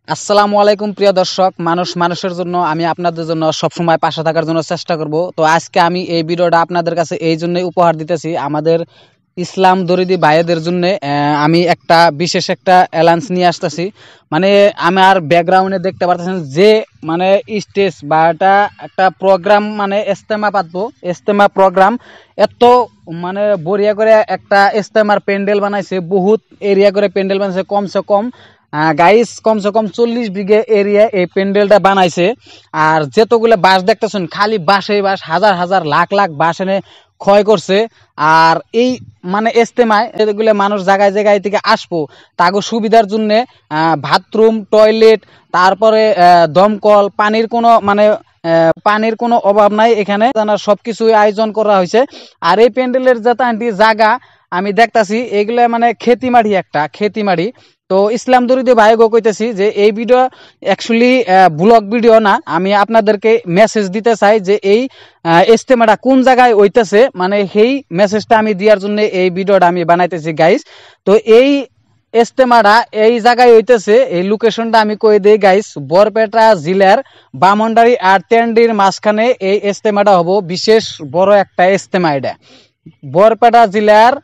আসসালামু আলাইকুম প্রিয় দর্শক, মানুষ মানুষের জন্য আমি আপনাদের জন্য সবসময় পাশে থাকার জন্য চেষ্টা করব। তো আজকে আমি এই ভিডিওটা আপনাদের কাছে এই জন্যই উপহার দিতেছি, আমাদের ইসলাম দরিদি ভাইদের জন্য আমি একটা বিশেষ একটা অ্যালাউন্স নিয়ে আসতেছি। মানে আমার ব্যাকগ্রাউন্ডে দেখতে পাচ্ছেন যে মানে স্টেজ বা এটা একটা প্রোগ্রাম, মানে ইস্তেমা পাতবো, ইস্তেমা প্রোগ্রাম। এত মানে বড়িয়া করে একটা ইস্তেমার প্যান্ডেল বানাইছে, বহুত এরিয়া করে প্যান্ডেল বানাইছে, কমসে কম গাইস কমসে কম 40 বিঘে এরিয়া এই প্যান্ডেলটা বানাইছে। আর যতগুলো বাঁশ দেখতেছেন, খালি বাঁশে বাঁশ, হাজার হাজার লাখ লাখ বাঁশ এনে ক্ষয় করছে। আর এই মানে ইস্তেমায় যেগুলো মানুষ জায়গায় জায়গায় থেকে আসবো, তাগো সুবিধার জন্য বাথরুম, টয়লেট, তারপরে দমকল, পানির কোনো অভাব নাই এখানে, সবকিছু আয়োজন করা হয়েছে। আর এই প্যান্ডেলের যে জায়গা আমি দেখতাছি, এগুলা মানে খেতিমাড়ি, একটা খেতিমাড়ি। তো ইসলাম দরিদ্র ভাইগো কইতেছি যে এই ভিডিও অ্যাকচুয়ালি ব্লগ ভিডিও না, আমি আপনাদেরকে মেসেজ দিতে চাই যে এই ইজতেমাটা কোন জায়গায় হইতেছে, মানে সেই মেসেজটা আমি দেওয়ার জন্য এই ভিডিওটা আমি বানাইতেছি গাইস। তো এই ইজতেমাটা এই জায়গায় হইতেছে, এই লোকেশনটা আমি কই দেই গাইস, বরপেটা জেলার বামনডারি আর তেন্ডির মাঝখানে এই ইজতেমাটা হবো। বিশেষ বড় একটা ইজতেমা এটা বরপেটা জেলার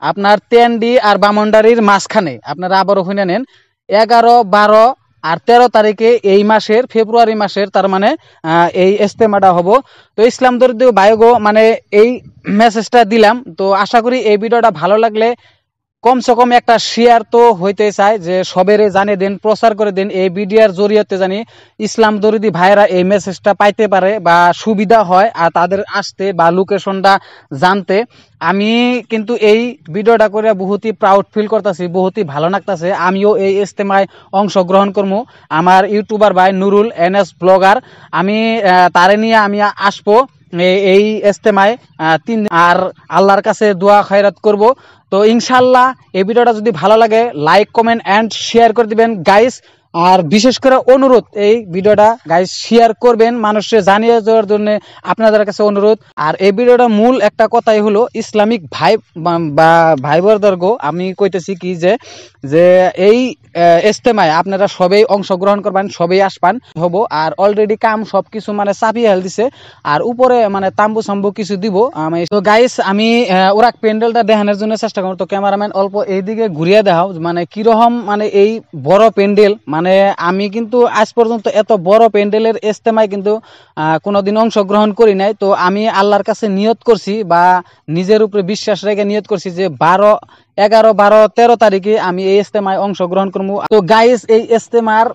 আপনার তেন্ডি আর বামনডারির মাঝখানে। আপনারা আবারও শুনে নেন, 11, 12 আর 13 তারিখে এই মাসের, ফেব্রুয়ারি মাসের, তার মানে এই ইজতেমাটা হবো। তো ইসলাম দরিদ্র ভাইগো মানে এই মেসেজটা দিলাম। তো আশা করি এই ভিডিওটা ভালো লাগলে কমসে কম একটা শেয়ার তো হইতে চায়, যে সবেরে জানিয়ে দেন, প্রচার করে দেন, এই ভিডিওর জরিয়তে জানি ইসলাম দরিদি ভাইরা এই মেসেজটা পাইতে পারে বা সুবিধা হয় আর তাদের আসতে বা লোকেশনটা জানতে। আমি কিন্তু এই ভিডিওটা করে বহুতই প্রাউড ফিল করতেছি, বহুতই ভালো লাগতেছে। আমিও এই ইজতেমায় অংশগ্রহণ করবো। আমার ইউটিউবার ভাই নুরুল NS ব্লগার, আমি তারে নিয়ে আমি আসবো এই ইজতেমায় আর আল্লাহর কাছে দোয়া খয়রাত করব। তো ইনশাল্লাহ এই ভিডিওটা যদি ভালো লাগে, লাইক, কমেন্ট এন্ড শেয়ার করে দিবেন গাইস। আর বিশেষ করে অনুরোধ, এই ভিডিওটা গাইস শেয়ার করবেন, মানুষকে জানিয়ে দেওয়ার জন্য আপনাদের কাছে অনুরোধ। আর এই ভিডিওটা মূল একটা কথাই হলো, ইসলামিক ভাই বা ভাই বোনদেরকে আমি কইতেছি কি যে যে এই ইজতেমায় আপনারা সবাই অংশগ্রহণ করবেন, সবাই আসবেন হবো। আর অলরেডি কাম সবকিছু মানে চাপিয়ে হেল দিছে, আর উপরে মানে তাম্বু সাম্বু কিছু দিব। তো গাইস আমি ওরা প্যান্ডেলটা দেখানোর জন্য চেষ্টা করবো। তো ক্যামেরাম্যান অল্প এইদিকে ঘুরিয়ে দেখাও, মানে কিরকম মানে এই বড় প্যান্ডেল। মানে আমি কিন্তু আজ পর্যন্ত এত বড় প্যান্ডেলের ইজতেমায় কিন্তু কোনোদিন অংশগ্রহণ করি নাই। তো আমি আল্লাহর কাছে নিয়ত করছি বা নিজের উপরে বিশ্বাস রেখে নিয়ত করছি যে 11, 12, 13 তারিখে আমি এই ইজতেমায় অংশগ্রহণ করবো। তো গাইস এই ইজতেমার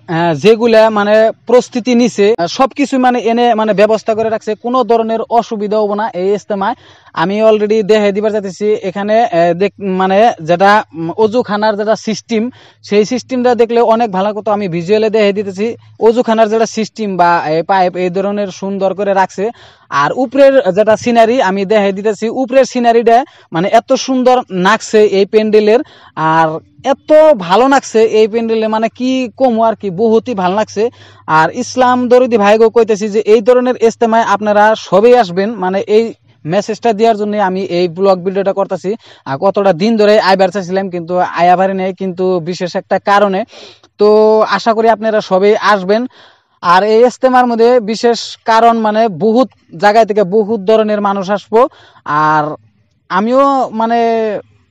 যেগুলা মানে প্রস্তুতি নিছে, সবকিছু মানে এনে মানে ব্যবস্থা করে রাখছে, কোনো ধরনের অসুবিধা হবো না এই ইজতেমায়। আমি অলরেডি দেখে দিবার চাইতেছি এখানে মানে যেটা অজুখানার যেটা সিস্টেম, সেই সিস্টেমটা দেখলে অনেক ভালো কথা। আমি ভিজুয়ালে দেখে দিতেছি অজুখানার যেটা সিস্টেম বা পাইপ এই ধরনের সুন্দর করে রাখছে। আর উপরের যেটা সিনারি আমি দেখে দিতেছি, উপরের সিনারিটা মানে এত সুন্দর নাকছে এই প্যান্ডেলের, আর এত ভালো লাগছে এই প্যান্ডেলে, মানে কি কমু আর কি, বহুতই ভালো লাগছে। আর ইসলাম দরিদি ভাইগো কইতেছি যে এই ধরনের ইজতেমায় আপনারা সবাই আসবেন, মানে এই মেসেজটা দেওয়ার জন্য আমি এই ব্লগ ভিডিওটা করতেছি। আর কতটা দিন ধরে আইবার চাইছিলাম কিন্তু আয়া পারি নাই, কিন্তু বিশেষ একটা কারণে। তো আশা করি আপনারা সবাই আসবেন। আর এই ইজতেমার মধ্যে বিশেষ কারণ মানে বহুত জায়গায় থেকে বহুত ধরনের মানুষ আসবো। আর আমিও মানে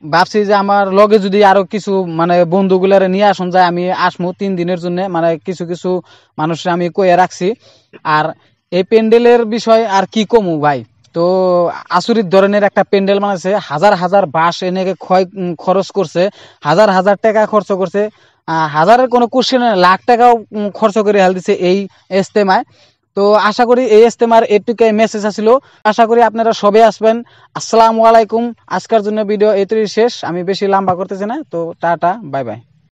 ভাবছি যে আমার লগে যদি আরো কিছু মানে বন্ধুগুলারে নিয়ে আসুন যায়, আমি আসমু 3 দিনের জন্য, মানে কিছু কিছু মানুষের আমি কয়ে রাখছি। আর এই প্যান্ডেলের বিষয় আর কি কমু ভাই, তো আচরিত ধরনের একটা প্যান্ডেল বানাইছে, হাজার হাজার বাঁশ এনে খরচ করছে, হাজার হাজার টাকা খরচ করছে, হাজারের কোনো কোশ্চেন, লাখ টাকাও খরচ করে হেল দিছে এই ইজতেমায়। তো আশা করি এই ইজতেমার এটুকুই মেসেজ আসিল। আশা করি আপনারা সবাই আসবেন। আসসালামু আলাইকুম। আজকের জন্য ভিডিও এতই শেষ, আমি বেশি লম্বা করতেছি না। তো টাটা, বাই বাই।